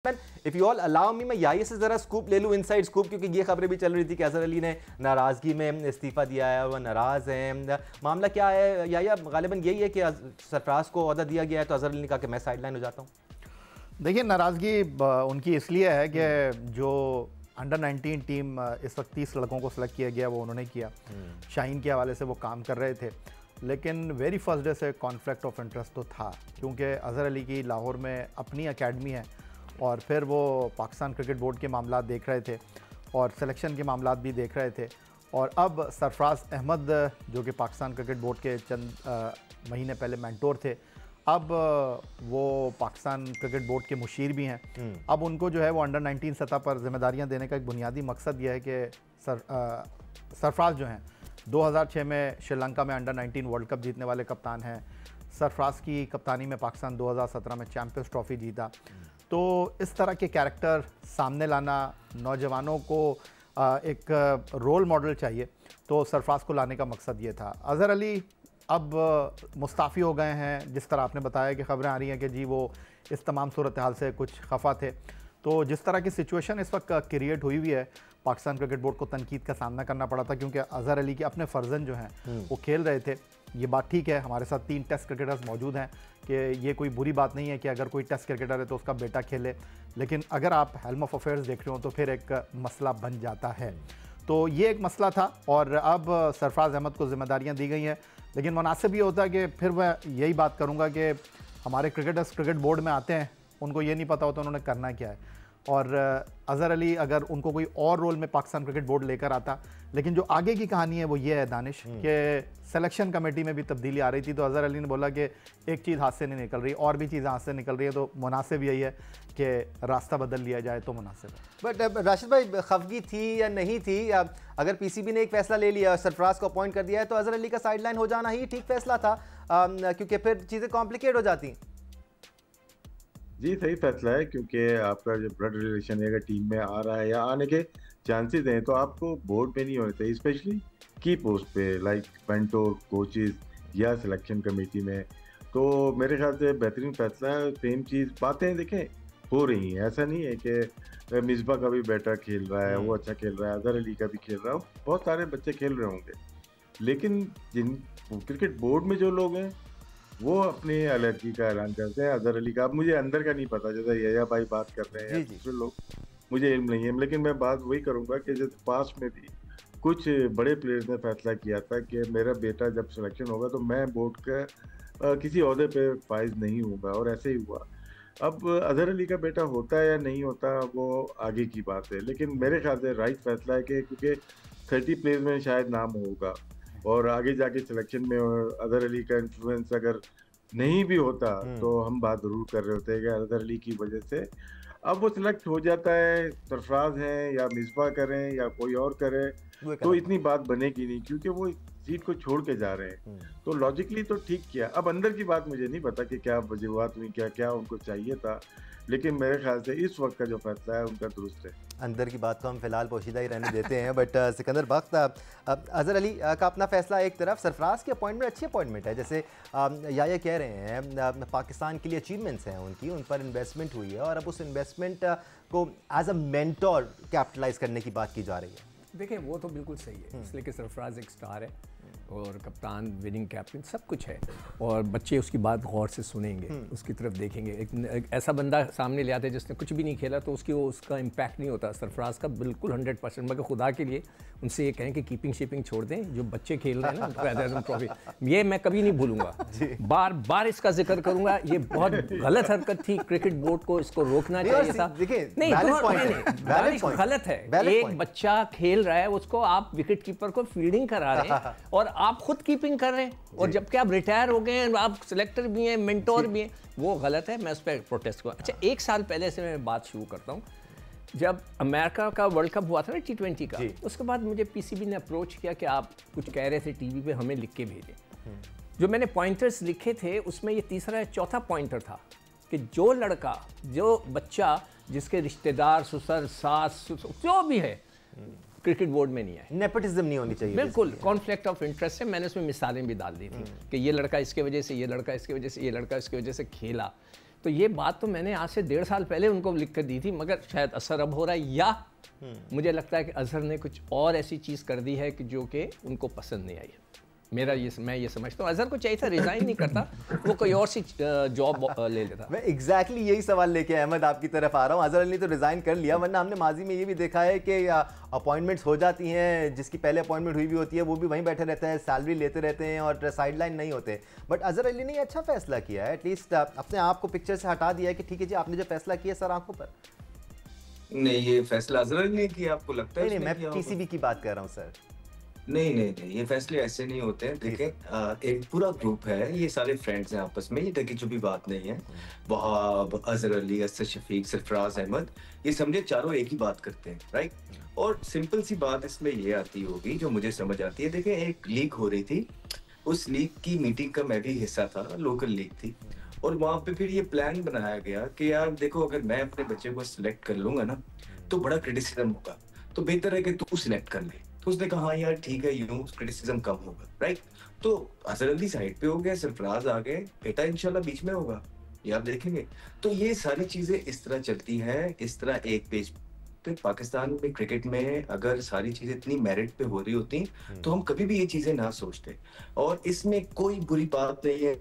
If you all allow me, मैं याया से जरा स्कूप ले लूँ, इनसाइड स्कूप, क्योंकि ये खबरें भी चल रही थी कि अजहर अली ने नाराज़गी में इस्तीफ़ा दिया है, वह नाराज़ हैं। मामला क्या है याया? गालिबन यही है कि सरफराज को ओहदा दिया गया है तो अजहर अली ने कहा कि मैं साइडलाइन हो जाता हूँ। देखिए, नाराज़गी उनकी इसलिए है कि जो अंडर 19 टीम इस वक्त 30 लड़कों को सेलेक्ट किया गया वो उन्होंने किया। शाहीन के हवाले से वो काम कर रहे थे, लेकिन वेरी फर्स्ट डे से कॉन्फ्लिक्ट ऑफ इंटरेस्ट तो था, क्योंकि अजहर अली की लाहौर में अपनी एकेडमी है और फिर वो पाकिस्तान क्रिकेट बोर्ड के मामला देख रहे थे और सिलेक्शन के मामला भी देख रहे थे। और अब सरफराज अहमद जो कि पाकिस्तान क्रिकेट बोर्ड के चंद महीने पहले मेंटोर थे, अब वो पाकिस्तान क्रिकेट बोर्ड के मुशीर भी हैं। अब उनको जो है वो अंडर 19 सतह पर जिम्मेदारियां देने का एक बुनियादी मकसद यह है कि सरफराज जो हैं 2006 में श्रीलंका में अंडर 19 वर्ल्ड कप जीतने वाले कप्तान हैं। सरफराज की कप्तानी में पाकिस्तान 2017 में चैम्पियंस ट्रॉफी जीता। तो इस तरह के कैरेक्टर सामने लाना, नौजवानों को एक रोल मॉडल चाहिए, तो सरफराज को लाने का मकसद ये था। अजहर अली अब मुस्ताफ़ी हो गए हैं, जिस तरह आपने बताया कि ख़बरें आ रही हैं कि जी वो इस तमाम सूरत हाल से कुछ खफा थे। तो जिस तरह की सिचुएशन इस वक्त क्रिएट हुई हुई है, पाकिस्तान क्रिकेट बोर्ड को तनकीद का सामना करना पड़ा था, क्योंकि अजहर अली के अपने फ़र्जन जो हैं वो खेल रहे थे। ये बात ठीक है, हमारे साथ 3 टेस्ट क्रिकेटर्स मौजूद हैं कि ये कोई बुरी बात नहीं है कि अगर कोई टेस्ट क्रिकेटर है तो उसका बेटा खेले, लेकिन अगर आप हेल्म ऑफ अफेयर्स देख रहे हो तो फिर एक मसला बन जाता है। तो ये एक मसला था और अब सरफराज अहमद को जिम्मेदारियां दी गई हैं, लेकिन मुनासिब ये होता है कि फिर मैं यही बात करूँगा कि हमारे क्रिकेटर्स क्रिकेट बोर्ड में आते हैं, उनको ये नहीं पता होता उन्होंने करना क्या है। और अजहर अली अगर उनको कोई और रोल में पाकिस्तान क्रिकेट बोर्ड लेकर आता, लेकिन जो आगे की कहानी है वो ये है दानिश कि सिलेक्शन कमेटी में भी तब्दीली आ रही थी, तो अजहर अली ने बोला कि एक चीज़ हाथ से नहीं निकल रही, और भी चीज़ें हाथ से निकल रही है, तो मुनासिब यही है कि रास्ता बदल लिया जाए तो मुनासिब है। बट राशिद भाई, खफगी थी या नहीं थी, अगर पीसीबी ने एक फैसला ले लिया, सरफराज को अपॉइंट कर दिया है, तो अजहर अली का साइडलाइन हो जाना ही ठीक फैसला था, क्योंकि फिर चीज़ें कॉम्प्लिकेट हो जाती। जी सही फैसला है, क्योंकि आपका जो ब्लड रिलेशन है अगर टीम में आ रहा है या आने के चांसेस हैं, तो आपको बोर्ड पे नहीं होने चाहिए, स्पेशली की पोस्ट पे लाइक मेंटोर, कोचेस या सिलेक्शन कमेटी में। तो मेरे ख्याल से बेहतरीन फैसला है। सेम चीज़ बातें देखें हो रही हैं, ऐसा नहीं है कि मिसबा का भी बेटा खेल रहा है, वो अच्छा खेल रहा है, अजहर अली का भी खेल रहा है, बहुत सारे बच्चे खेल रहे होंगे, लेकिन जिन क्रिकेट बोर्ड में जो लोग हैं वो अपने अलर्जी का ऐलान करते हैं। अजहर अली का अब मुझे अंदर का नहीं पता, जैसे याया भाई बात कर रहे हैं या दूसरे लोग, मुझे इल्म नहीं है, लेकिन मैं बात वही करूंगा कि जैसे पास्ट में भी कुछ बड़े प्लेयर्स ने फैसला किया था कि मेरा बेटा जब सिलेक्शन होगा तो मैं बोर्ड का किसी ओहदे पे फाइज नहीं होगा, और ऐसे ही हुआ। अब अजहर अली का बेटा होता है या नहीं होता वो आगे की बात है, लेकिन मेरे ख्याल से राइट फैसला है कि क्योंकि 30 प्लेयर्स में शायद नाम होगा और आगे जाके सिलेक्शन में अजहर अली का इन्फ्लुएंस अगर नहीं भी होता तो हम बात जरूर कर रहे होते हैं कि अजहर अली की वजह से अब वो सिलेक्ट हो जाता है, सरफराज हैं या मिसबा करें या कोई और करे, तो इतनी बात बनेगी नहीं, क्योंकि वो सीट को छोड़ के जा रहे हैं। तो लॉजिकली तो ठीक किया। अब अंदर की बात मुझे नहीं पता कि क्या वजूहत हुई, क्या क्या उनको चाहिए था, लेकिन मेरे ख्याल से इस वक्त का जो फैसला है उनका दुरुस्त है। अंदर की बात को हम फिलहाल पोशीदा ही रहने देते हैं। बट सिकंदर बख्त, अजहर अली का अपना फैसला एक तरफ, सरफराज की अपॉइंटमेंट अच्छी अपॉइंटमेंट है, जैसे याया कह रहे हैं पाकिस्तान के लिए अचीवमेंट्स हैं उनकी, उन पर इन्वेस्टमेंट हुई है और अब उस इन्वेस्टमेंट को एज अ मेंटोर कैपिटलाइज करने की बात की जा रही है। देखिए, वो तो बिल्कुल सही है, इसलिए कि सरफराज एक स्टार है और कप्तान, विनिंग कैप्टन, सब कुछ है, और बच्चे उसकी बात गौर से सुनेंगे, उसकी तरफ देखेंगे। एक ऐसा बंदा सामने ले आते हैं जिसने कुछ भी नहीं खेला तो उसका इम्पैक्ट नहीं होता। सरफराज का बिल्कुल 100%। मगर खुदा के लिए उनसे ये कहें कि कीपिंग शीपिंग छोड़ दें, जो बच्चे खेल रहे हैं ना वज़ीर आज़म ट्रॉफी, ये मैं कभी नहीं भूलूंगा, बार बार इसका जिक्र करूंगा। ये बहुत गलत हरकत थी, क्रिकेट बोर्ड को इसको रोकना चाहिए था। नहीं, गलत है। एक बच्चा खेल रहा है, उसको आप विकेट कीपर को फील्डिंग करा रहे हैं और आप खुद कीपिंग कर रहे हैं, और जबकि आप रिटायर हो गए हैं, आप सिलेक्टर भी हैं, मेंटोर भी हैं, वो गलत है। मैं उस पर प्रोटेस्ट करूँ। अच्छा, 1 साल पहले से मैं बात शुरू करता हूँ, जब अमेरिका का वर्ल्ड कप हुआ था ना T20 का, उसके बाद मुझे पीसीबी ने अप्रोच किया कि आप कुछ कह रहे थे टीवी पे, हमें लिख के भेजें। जो मैंने पॉइंटर्स लिखे थे उसमें ये तीसरा या चौथा पॉइंटर था कि जो लड़का, जो बच्चा जिसके रिश्तेदार, ससुर, सास, जो भी है, क्रिकेट बोर्ड में नहीं है। नेपोटिज्म नहीं होनी चाहिए। बिल्कुल, कॉन्फ्लिक्ट ऑफ इंटरेस्ट है। मैंने उसमें मिसालें भी डाल दी थी कि ये लड़का इसके वजह से, ये लड़का इसकी वजह से, ये लड़का इसकी वजह से खेला। तो ये बात तो मैंने आज से 1.5 साल पहले उनको लिख कर दी थी, मगर शायद असर अब हो रहा है, या मुझे लगता है कि अजहर ने कुछ और ऐसी चीज़ कर दी है कि जो कि उनको पसंद नहीं आई। मैं ये समझता हूँ अजहर को चाहिए था रिज़ाइन नहीं करता, वो कोई और सी जॉब ले लेता। मैं एग्जैक्टली यही सवाल लेके अहमद आपकी तरफ आ रहा हूँ। अजहर अली ने तो रिज़ाइन कर लिया, वरना हमने माजी में ये भी देखा है कि अपॉइंटमेंट्स हो जाती हैं, जिसकी पहले अपॉइंटमेंट हुई भी होती है वो भी वहीं बैठे रहते हैं, सैलरी लेते रहते हैं और साइड लाइन नहीं होते। बट अजहर अली ने अच्छा फैसला किया है, एटलीस्ट अपने आप को पिक्चर से हटा दिया है कि ठीक है जी आपने जो फैसला किया सर आंखों पर। नहीं, ये फैसला अजहर अली ने किया, आपको लगता है? नहीं, मैं पीसीबी की बात कर रहा हूँ सर। नहीं नहीं नहीं, ये फैसले ऐसे नहीं होते हैं। देखें, एक पूरा ग्रुप है, ये सारे फ्रेंड्स हैं आपस में, ये ढकी छुपी बात नहीं है। वहाब, अजहर अली, असद शफीक, सरफराज अहमद, ये समझे चारों एक ही बात करते हैं, राइट। और सिंपल सी बात इसमें ये आती होगी जो मुझे समझ आती है। देखें, एक लीग हो रही थी, उस लीग की मीटिंग का मैं भी हिस्सा था, लोकल लीग थी, और वहां पे फिर ये प्लान बनाया गया कि यार देखो, अगर मैं अपने बच्चे को सिलेक्ट कर लूंगा ना तो बड़ा क्रिटिसिज्म होगा, तो बेहतर है कि तू सिलेक्ट कर ले। तो उसने कहा हाँ यार ठीक है, यूं क्रिटिसिज्म कम होगा, राइट। तो अजहर अली साइड पे हो गया, सरफराज आ गए, बेटा इंशाल्लाह बीच में होगा, ये आप देखेंगे। तो ये सारी चीजें इस तरह चलती हैं, इस तरह एक पेज पे। पाकिस्तान में क्रिकेट में अगर सारी चीजें इतनी मेरिट पे हो रही होती तो हम कभी भी ये चीजें ना सोचते। और इसमें कोई बुरी बात नहीं है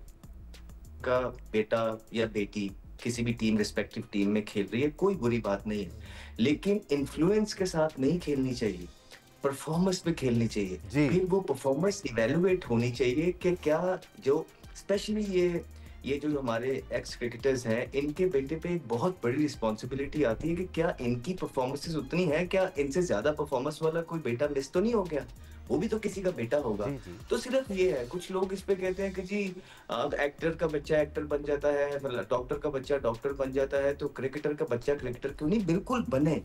का बेटा या बेटी किसी भी टीम, रिस्पेक्टिव टीम में खेल रही है, कोई बुरी बात नहीं है, लेकिन इन्फ्लुएंस के साथ नहीं खेलनी चाहिए, परफॉर्मेंस पे खेलनी चाहिए। फिर वो परफॉर्मेंस इवेलुएट होनी चाहिए कि क्या जो स्पेशली ये जो हमारे एक्स क्रिकेटर्स हैं, इनके बेटे पे एक बहुत बड़ी रिस्पॉन्सिबिलिटी आती है कि क्या इनकी परफॉर्मेंसेस उतनी है, क्या इनसे ज्यादा परफॉर्मेंस वाला कोई बेटा मिस तो नहीं हो गया, वो भी तो किसी का बेटा होगा। तो सिर्फ ये है, कुछ लोग इस पे कहते हैं कि जी एक्टर का बच्चा एक्टर बन जाता है, डॉक्टर का बच्चा डॉक्टर बन जाता है, तो क्रिकेटर का बच्चा क्रिकेटर क्यों नहीं? बिल्कुल बने,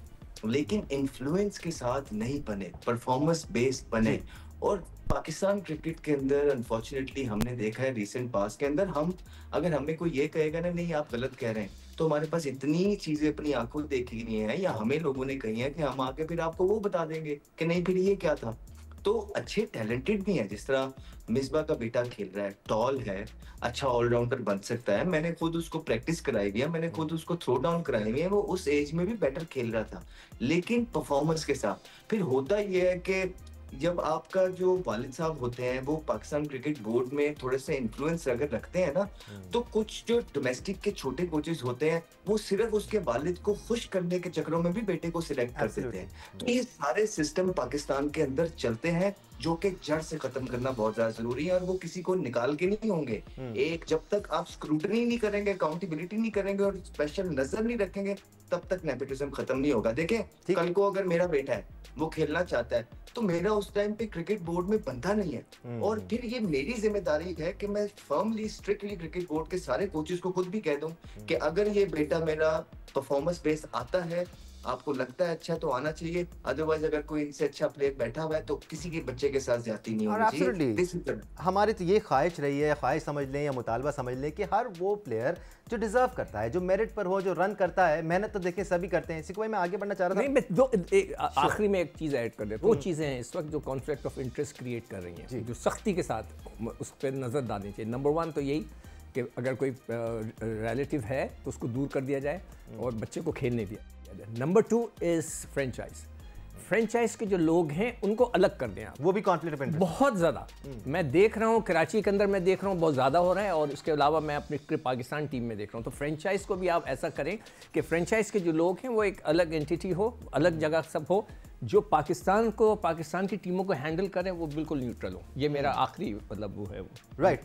लेकिन इन्फ्लुएंस के साथ नहीं बने, परफॉर्मेंस बेस्ड बने। और पाकिस्तान क्रिकेट के अंदर अनफॉर्चुनेटली हमने देखा है रिसेंट पास के अंदर, हम अगर हमें कोई ये कहेगा ना नहीं आप गलत कह रहे हैं, तो हमारे पास इतनी चीजें अपनी आंखों देखी नहीं है या हमें लोगों ने कही है कि हम आके फिर आपको वो बता देंगे कि नहीं फिर ये क्या था। तो अच्छे टैलेंटेड भी हैं, जिस तरह मिसबा का बेटा खेल रहा है, टॉल है, अच्छा ऑलराउंडर बन सकता है। मैंने खुद उसको प्रैक्टिस कराई हुई है, मैंने खुद उसको थ्रो डाउन कराई हुई है, वो उस एज में भी बेटर खेल रहा था, लेकिन परफॉर्मेंस के साथ। फिर होता ये है कि जब आपका जो वालिद साहब होते हैं वो पाकिस्तान क्रिकेट बोर्ड में थोड़े से इन्फ्लुएंस अगर रखते हैं ना, तो कुछ जो डोमेस्टिक के छोटे कोचेस होते हैं वो सिर्फ उसके वालिद को खुश करने के चक्करों में भी बेटे को सिलेक्ट कर देते हैं। तो ये सारे सिस्टम पाकिस्तान के अंदर चलते हैं, जो कि जड़ से खत्म करना बहुत ज्यादा जरूरी है, और वो किसी को निकाल के नहीं होंगे। एक जब तक आप स्क्रूटनी नहीं करेंगे, अकाउंटेबिलिटी नहीं करेंगे और स्पेशल नजर नहीं रखेंगे, तब तक नेपोटिज्म खत्म नहीं होगा। देखें, कल को अगर मेरा बेटा है वो खेलना चाहता है तो मेरा उस टाइम पे क्रिकेट बोर्ड में बनता नहीं है, और फिर ये मेरी जिम्मेदारी है कि मैं फर्मली स्ट्रिक्टली क्रिकेट बोर्ड के सारे कोचेस को खुद भी कह दूं कि अगर ये बेटा मेरा परफॉर्मेंस बेस आता है, आपको लगता है अच्छा तो आना चाहिए, अदरवाइज अगर कोई इनसे अच्छा प्लेयर बैठा हुआ है तो किसी के बच्चे के साथ ज्यादती नहीं होनी चाहिए। हमारी तो ये ख्वाहिश रही है, ख्वाहिश समझ लें या मुतालबा समझ लें कि हर वो प्लेयर जो डिजर्व करता है, जो मेरिट पर हो, जो रन करता है, मेहनत तो देखें सभी करते हैं। इसी को मैं आगे बढ़ना चाह रहा था। नहीं, मैं आखिरी में एक चीज़ ऐड कर देता हूँ। वो चीज़ें हैं इस वक्त जो कॉन्फ्लिक्ट ऑफ इंटरेस्ट क्रिएट कर रही हैं, जो सख्ती के साथ उस पर नज़र डालनी चाहिए। नंबर 1 तो यही कि अगर कोई रिलेटिव है तो उसको दूर कर दिया जाए और बच्चे को खेलने दिया। नंबर 2 इज़ फ्रेंचाइज के जो लोग हैं उनको अलग कर दें आप। वो भी कॉन्फ्लिक्ट ऑफ इंटरेस्ट बहुत ज़्यादा मैं देख रहा हूँ, कराची के अंदर मैं देख रहा हूँ बहुत ज़्यादा हो रहा है, और इसके अलावा मैं अपनी पाकिस्तान टीम में देख रहा हूँ। तो फ्रेंचाइज को भी आप ऐसा करें कि फ्रेंचाइज के जो लोग हैं वो एक अलग एंटिटी हो, अलग जगह सब हो, जो पाकिस्तान की टीमों को हैंडल करें वो बिल्कुल न्यूट्रल हो। ये मेरा आखिरी मतलब वो है। राइट।